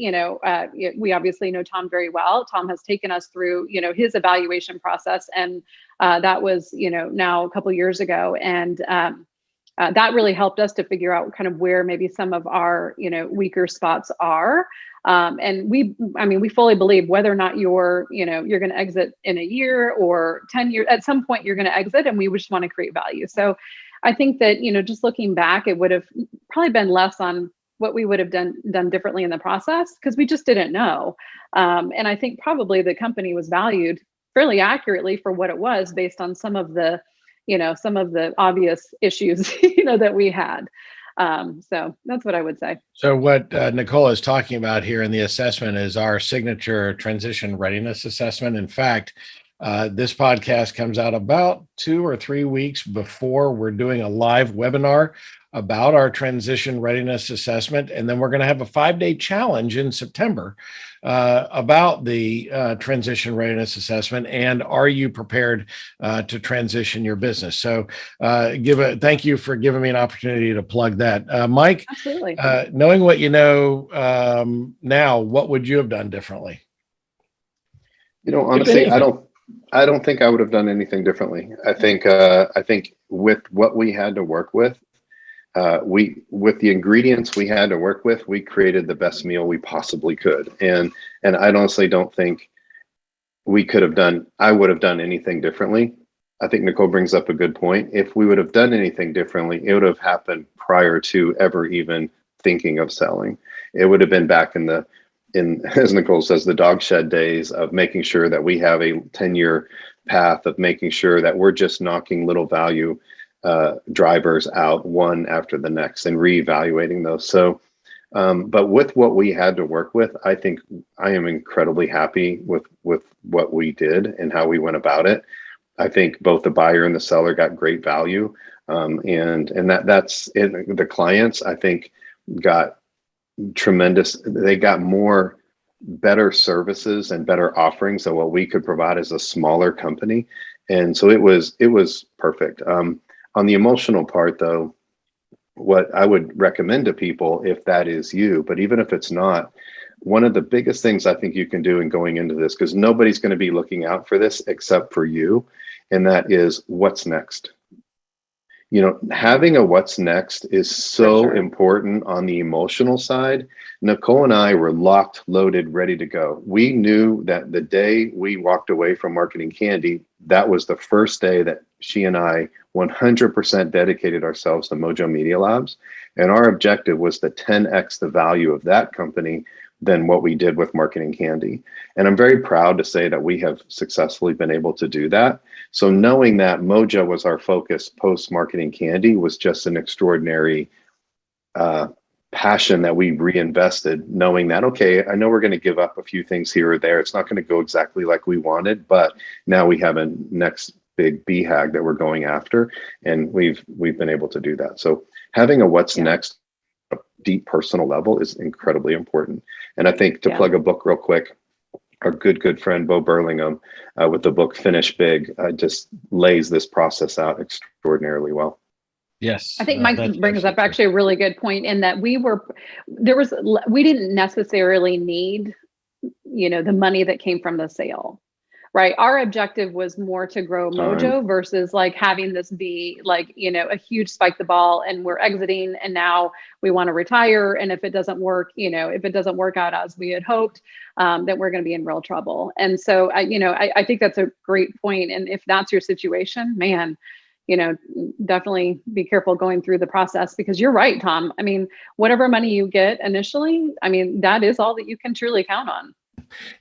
we obviously know Tom very well. Tom has taken us through, his evaluation process, and that was, now a couple of years ago, and that really helped us to figure out kind of where maybe some of our, weaker spots are. And we fully believe whether or not you're going to exit in a year or 10 years, at some point you're going to exit, and we just want to create value. So I think that, just looking back, it would have probably been less on what we would have done differently in the process, because we just didn't know. And I think probably the company was valued fairly accurately for what it was based on some of the obvious issues, that we had. So that's what I would say. So what Nikole is talking about here in the assessment is our signature transition readiness assessment. In fact, this podcast comes out about 2 or 3 weeks before we're doing a live webinar about our transition readiness assessment. And then we're going to have a 5-day challenge in September about the transition readiness assessment. And are you prepared to transition your business? So thank you for giving me an opportunity to plug that. Mike, absolutely. Knowing what you know now, what would you have done differently? Honestly, I don't think I would have done anything differently. I think with what we had to work with, with the ingredients we had to work with, we created the best meal we possibly could. And I honestly don't think I would have done anything differently. I think Nikole brings up a good point. If we would have done anything differently, it would have happened prior to ever even thinking of selling. It would have been back in as Nikole says, the dog shed days of making sure that we have a 10-year path of making sure that we're just knocking little value drivers out one after the next and reevaluating those. So, but with what we had to work with, I think I am incredibly happy with what we did and how we went about it. I think both the buyer and the seller got great value, and that's it. The clients, I think, got tremendous. They got more better services and better offerings than what we could provide as a smaller company, and so it was perfect. On the emotional part, though, what I would recommend to people, if that is you, but even if it's not, one of the biggest things I think you can do in going into this, because nobody's going to be looking out for this except for you, and that is what's next. Having a what's next is so important on the emotional side. Nikole and I were locked, loaded, ready to go. We knew that the day we walked away from Marketing Candy, that was the first day that she and I 100% dedicated ourselves to Mojo Media Labs. And our objective was to 10x the value of that company than what we did with Marketing Candy. And I'm very proud to say that we have successfully been able to do that. So knowing that Mojo was our focus post Marketing Candy was just an extraordinary passion that we reinvested, knowing that, okay, I know we're going to give up a few things here or there. It's not going to go exactly like we wanted, but now we have a next big BHAG that we're going after, and we've been able to do that. So having a what's next deep personal level is incredibly important. And I think to plug a book real quick, our good friend Bo Burlingham with the book Finish Big just lays this process out extraordinarily well. Yes, I think Mike brings up actually a really good point in that we didn't necessarily need the money that came from the sale. Right. Our objective was more to grow Mojo versus like having this be like, a huge spike the ball and we're exiting and now we want to retire. And if it doesn't work, if it doesn't work out as we had hoped, then we're going to be in real trouble. And so, I think that's a great point. And if that's your situation, man, definitely be careful going through the process, because you're right, Tom. I mean, whatever money you get initially, that is all that you can truly count on.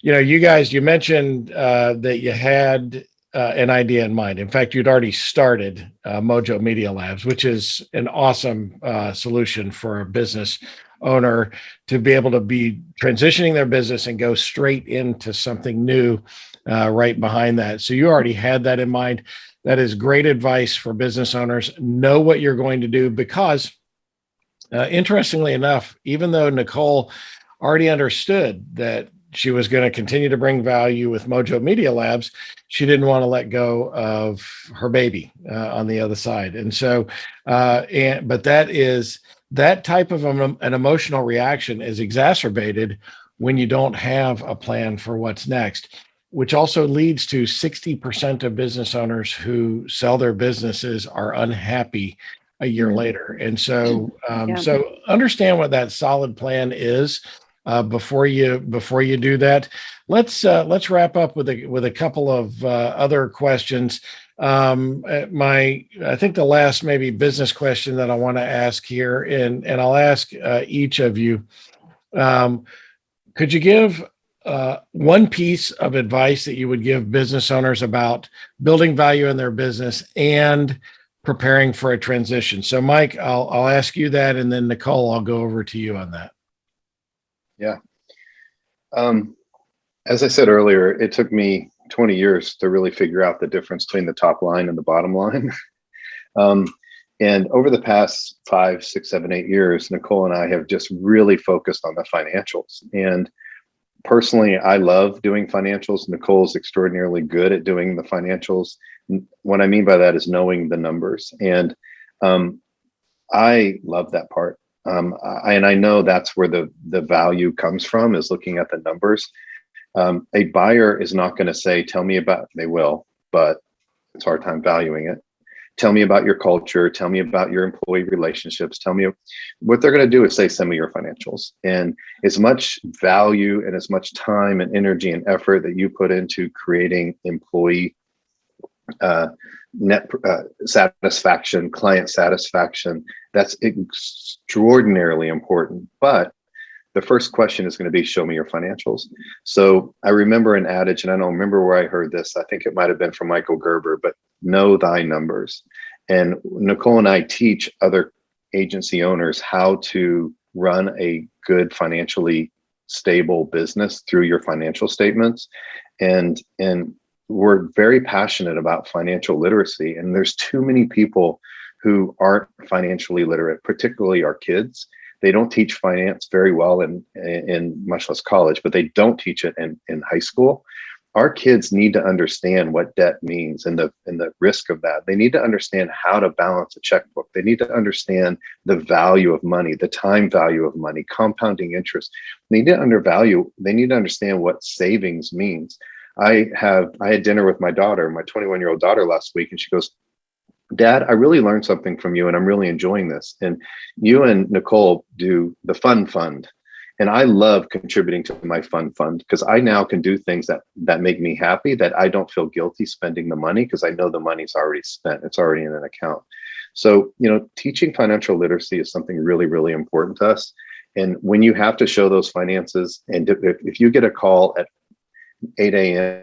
You guys, you mentioned that you had an idea in mind. In fact, you'd already started Mojo Media Labs, which is an awesome solution for a business owner to be able to be transitioning their business and go straight into something new right behind that. So you already had that in mind. That is great advice for business owners. Know what you're going to do, because interestingly enough, even though Nikole already understood that she was going to continue to bring value with Mojo Media Labs, she didn't want to let go of her baby on the other side. And so, but that type of an emotional reaction is exacerbated when you don't have a plan for what's next, which also leads to 60% of business owners who sell their businesses are unhappy a year later. And so, so understand what that solid plan is. Before you do that, let's wrap up with a couple of other questions. I think the last maybe business question that I want to ask here, and I'll ask each of you. Could you give one piece of advice that you would give business owners about building value in their business and preparing for a transition? So, Mike, I'll ask you that, and then Nikole, I'll go over to you on that. Yeah. As I said earlier, it took me 20 years to really figure out the difference between the top line and the bottom line. And over the past 5, 6, 7, 8 years, Nikole and I have just really focused on the financials. And personally, I love doing financials. Nikole's extraordinarily good at doing the financials. What I mean by that is knowing the numbers. And I love that part. And I know that's where the value comes from, is looking at the numbers. A buyer is not going to say, tell me about, they will, but it's a hard time valuing it. Tell me about your culture. Tell me about your employee relationships. Tell me what they're going to do is say, send me your financials. And as much value and as much time and energy and effort that you put into creating employee net satisfaction, client satisfaction, that's extraordinarily important. But the first question is going to be, show me your financials. So I remember an adage, and I don't remember where I heard this. I think it might have been from Michael Gerber, but know thy numbers. And Nikole and I teach other agency owners how to run a good financially stable business through your financial statements. And we're very passionate about financial literacy. And there's too many people who aren't financially literate, particularly our kids. They don't teach finance very well in much less college, but they don't teach it in high school. Our kids need to understand what debt means and the risk of that. They need to understand how to balance a checkbook. They need to understand the value of money, the time value of money, compounding interest. They need to understand what savings means. I had dinner with my daughter, my 21-year-old daughter last week, and she goes, Dad, I really learned something from you and I'm really enjoying this. And you and Nikole do the fun fund. And I love contributing to my fun fund because I now can do things that make me happy, that I don't feel guilty spending the money because I know the money's already spent. It's already in an account. So, teaching financial literacy is something really, really important to us. And when you have to show those finances, and if you get a call at 8 a.m.,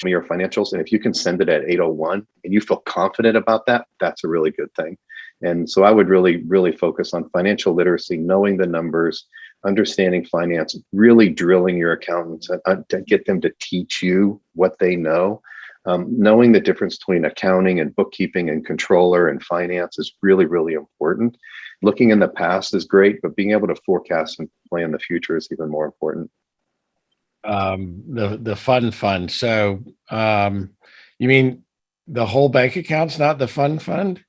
your financials, and if you can send it at 8:01 and you feel confident about that, that's a really good thing. And so I would really, really focus on financial literacy, knowing the numbers, understanding finance, really drilling your accountants to get them to teach you what they know. Knowing the difference between accounting and bookkeeping and controller and finance is really, really important. Looking in the past is great, but being able to forecast and plan the future is even more important. The fun fund. So you mean the whole bank account's not the fun fund?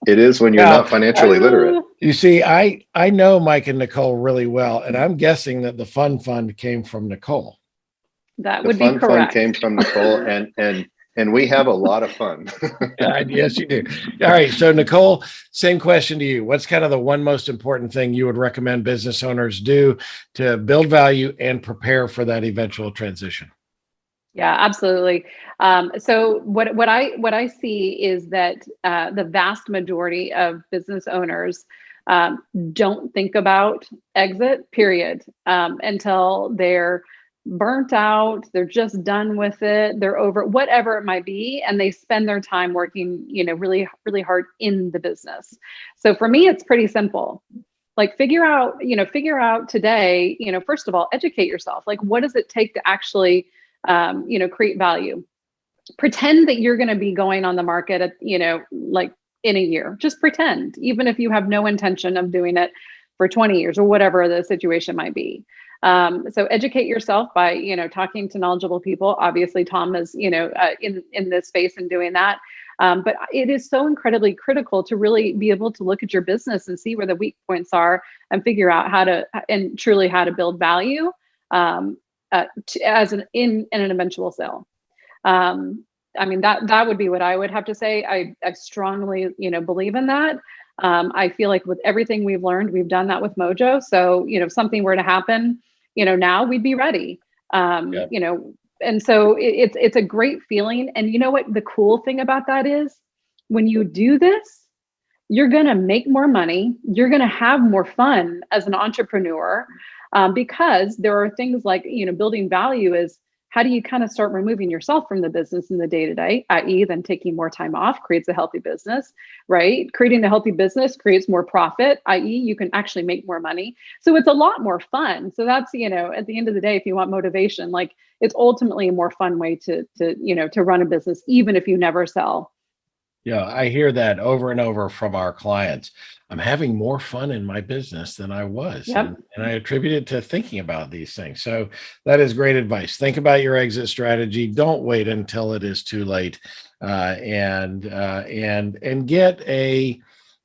It is when you're not financially literate. You see, I know Mike and Nikole really well, and I'm guessing that the fun fund came from Nikole. That would be correct. The fun fund came from Nikole, and we have a lot of fun. Yes, you do. All right. So Nikole, same question to you. What's kind of the one most important thing you would recommend business owners do to build value and prepare for that eventual transition? Yeah, absolutely. So what I see is that the vast majority of business owners don't think about exit, period, until they're burnt out, they're just done with it, they're over, whatever it might be, and they spend their time working, really, really hard in the business. So for me, it's pretty simple. Like figure out today, first of all, educate yourself. Like, what does it take to actually, create value? Pretend that you're going to be going on the market at, like in a year. Just pretend, even if you have no intention of doing it for 20 years or whatever the situation might be. So educate yourself by, talking to knowledgeable people. Obviously, Tom is, in this space and doing that. But it is so incredibly critical to really be able to look at your business and see where the weak points are and figure out how to build value in an eventual sale. That would be what I would have to say. I strongly, believe in that. I feel like with everything we've learned, we've done that with Mojo. So, if something were to happen, now we'd be ready. And so it's a great feeling. And you know what the cool thing about that is? When you do this, you're going to make more money. You're going to have more fun as an entrepreneur, because there are things like, building value is, how do you kind of start removing yourself from the business in the day-to-day, i.e. then taking more time off creates a healthy business, right? Creating a healthy business creates more profit, i.e. you can actually make more money. So it's a lot more fun. So that's, at the end of the day, if you want motivation, like it's ultimately a more fun way to run a business, even if you never sell. Yeah, I hear that over and over from our clients. I'm having more fun in my business than I was. Yep. And I attribute it to thinking about these things. So that is great advice. Think about your exit strategy. Don't wait until it is too late. And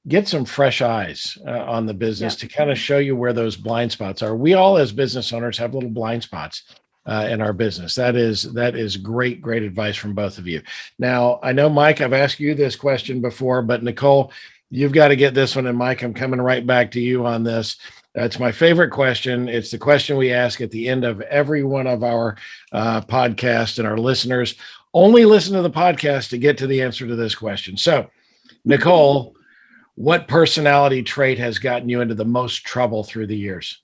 get some fresh eyes on the business to kind of show you where those blind spots are. We all as business owners have little blind spots in our business. That is great advice from both of you. Now, I know, Mike, I've asked you this question before, but Nikole, you've got to get this one. And Mike, I'm coming right back to you on this. It's my favorite question. It's the question we ask at the end of every one of our podcasts, and our listeners only listen to the podcast to get to the answer to this question. So, Nikole, what personality trait has gotten you into the most trouble through the years?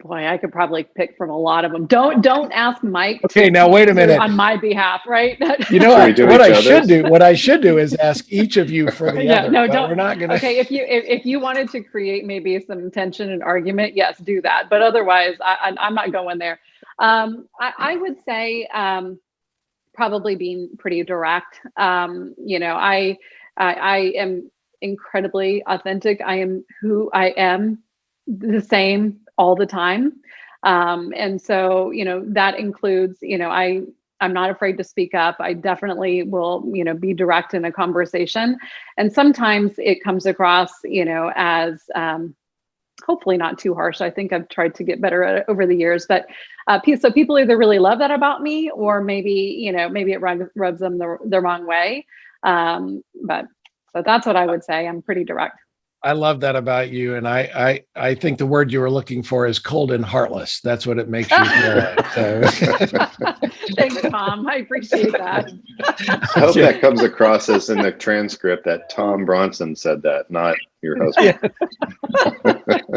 Boy, I could probably pick from a lot of them. Don't ask Mike. Okay, now wait a minute. On my behalf, right? You know what I should do is ask each of you for the other. No, but don't. We're not gonna. Okay, if you wanted to create maybe some tension and argument, yes, do that. But otherwise, I'm not going there. I would say probably being pretty direct. I am incredibly authentic. I am who I am, the same all the time. And so, that includes, I'm not afraid to speak up. I definitely will, be direct in a conversation. And sometimes it comes across, as hopefully not too harsh. I think I've tried to get better at it over the years, but so people either really love that about me, or maybe it rubs them the wrong way. But so that's what I would say. I'm pretty direct. I love that about you. And I think the word you were looking for is cold and heartless. That's what it makes you feel like. So. Thanks, Tom. I appreciate that. I hope that comes across as in the transcript that Tom Bronson said that, not your husband.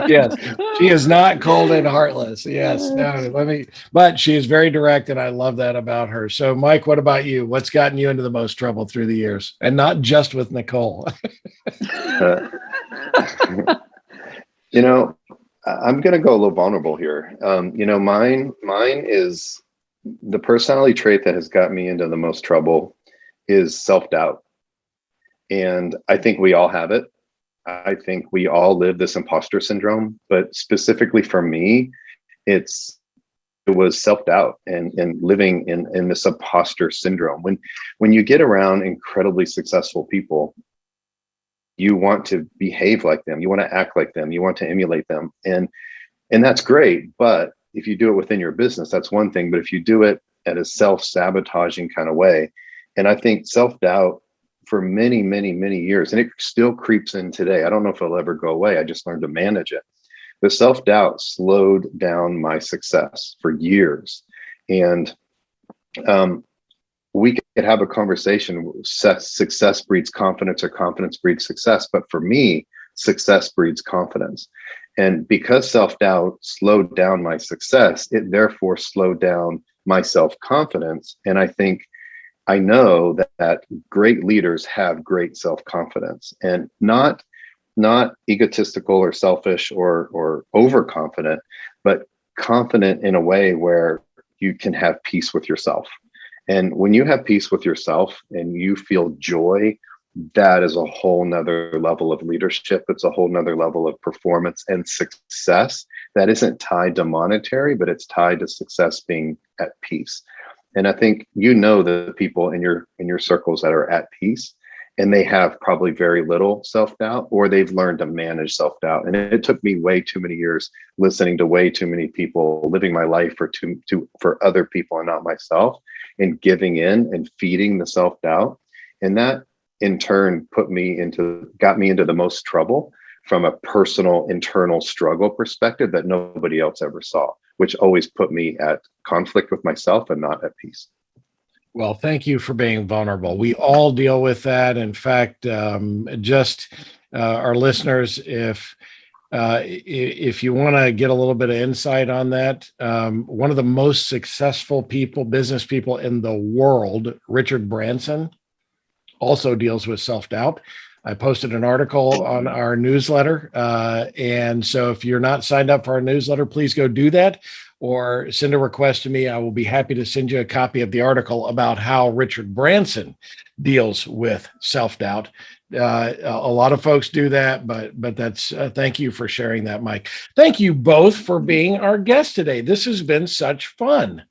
Yes. She is not cold and heartless. Yes. No, but she is very direct, and I love that about her. So, Mike, what about you? What's gotten you into the most trouble through the years? And not just with Nikole. I'm going to go a little vulnerable here. Mine is the personality trait that has got me into the most trouble is self-doubt. And I think we all have it. I think we all live this imposter syndrome, but specifically for me, it was self-doubt and living in this imposter syndrome. When you get around incredibly successful people, you want to behave like them, you want to act like them, you want to emulate them. And that's great. But if you do it within your business, that's one thing. But if you do it at a self-sabotaging kind of way, and I think self-doubt for many, many, many years, and it still creeps in today. I don't know if it'll ever go away. I just learned to manage it. The self-doubt slowed down my success for years. And we could have a conversation. Success breeds confidence, or confidence breeds success. But for me, success breeds confidence. And because self-doubt slowed down my success, it therefore slowed down my self-confidence. And I know that great leaders have great self-confidence, and not egotistical or selfish or overconfident, but confident in a way where you can have peace with yourself. And when you have peace with yourself and you feel joy, that is a whole nother level of leadership. It's a whole nother level of performance and success that isn't tied to monetary, but it's tied to success being at peace. And I think the people in your circles that are at peace, and they have probably very little self-doubt, or they've learned to manage self-doubt. And it took me way too many years listening to way too many people, living my life for other people and not myself, and giving in and feeding the self-doubt. And that in turn got me into the most trouble from a personal internal struggle perspective that nobody else ever saw, which always put me at conflict with myself and not at peace. Well, thank you for being vulnerable. We all deal with that. In fact, our listeners, if you want to get a little bit of insight on that, one of the most successful business people in the world, Richard Branson, also deals with self-doubt. I posted an article on our newsletter. And so if you're not signed up for our newsletter, please go do that. or send a request to me. I will be happy to send you a copy of the article about how Richard Branson deals with self-doubt. A lot of folks do that, but that's thank you for sharing that, Mike. Thank you both for being our guest today. This has been such fun.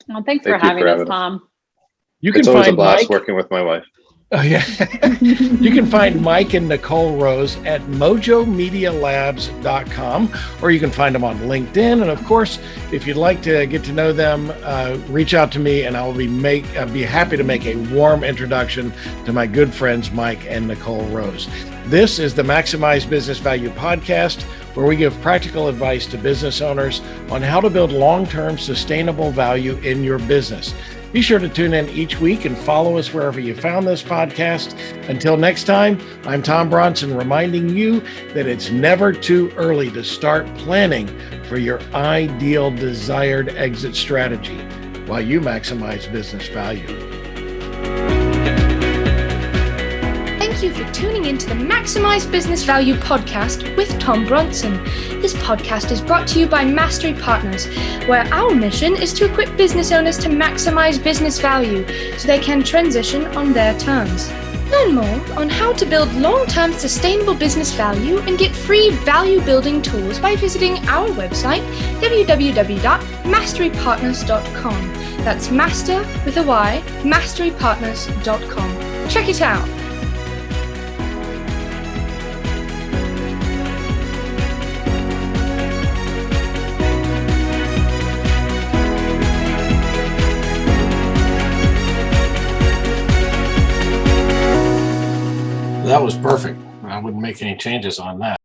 Well, thanks for having us, Tom. It's always a blast working with my wife. Oh, yeah. You can find Mike and Nikole Rose at mojomedialabs.com, or you can find them on LinkedIn. And of course, if you'd like to get to know them, reach out to me and I will be happy to make a warm introduction to my good friends, Mike and Nikole Rose. This is the Maximize Business Value podcast, where we give practical advice to business owners on how to build long-term sustainable value in your business. Be sure to tune in each week and follow us wherever you found this podcast. Until next time, I'm Tom Bronson, reminding you that it's never too early to start planning for your ideal desired exit strategy while you maximize business value. Thank you for tuning into the Maximize Business Value podcast with Tom Bronson. This podcast is brought to you by Mastery Partners, where our mission is to equip business owners to maximize business value so they can transition on their terms. Learn more on how to build long-term sustainable business value and get free value-building tools by visiting our website, www.masterypartners.com. That's master with a Y, masterypartners.com. Check it out. That was perfect. I wouldn't make any changes on that.